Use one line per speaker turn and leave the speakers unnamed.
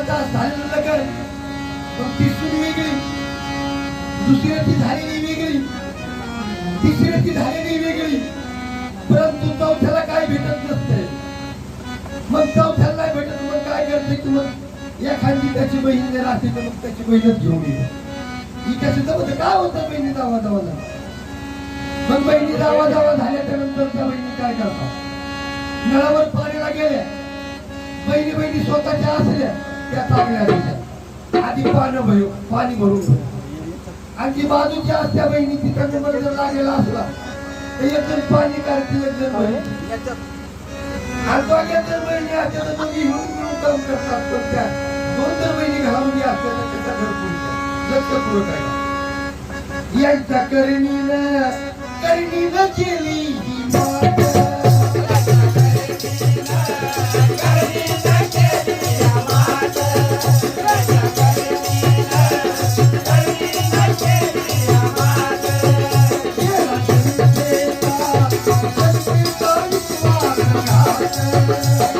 मुलाचा झालेलं लग्न, पण ती सून वेगळी, दुसऱ्याची झालेली वेगळी, तिसऱ्याची झालेली वेगळी, परंतु चौथ्याला काय भेटत नसते. मग चौथ्याला नाही भेटत, मग काय करते की मग एखादी त्याची बहीण जर असते तर मग त्याची बहीणच घेऊन येते. ही कशी जमत काय होतं बहिणी जावा जावा झाला. मग बहिणी जावा जावा झाल्याच्या नंतर त्या बहिणी काय करतात, नळावर पाण्याला गेल्या, बहिणी बहिणी स्वतःच्या असल्या त्या चांगल्या द्यायच्या, आधी पाणी भरून ठेव. आणि जी बाजूच्या असत्या बहिणी तिचा नंबर जर लागलेला असला तर एक जण पाणी काढते, एक जण बहिणी आणि तो एक जण बहिणी असते तर दोघी मिळून काम करतात. पण त्या दोन जण बहिणी घरामध्ये असतात तर त्याचा घर पुढच्या लक्ष पूरक आहे. यांच्या करणीनं केली ही मात. Thank you.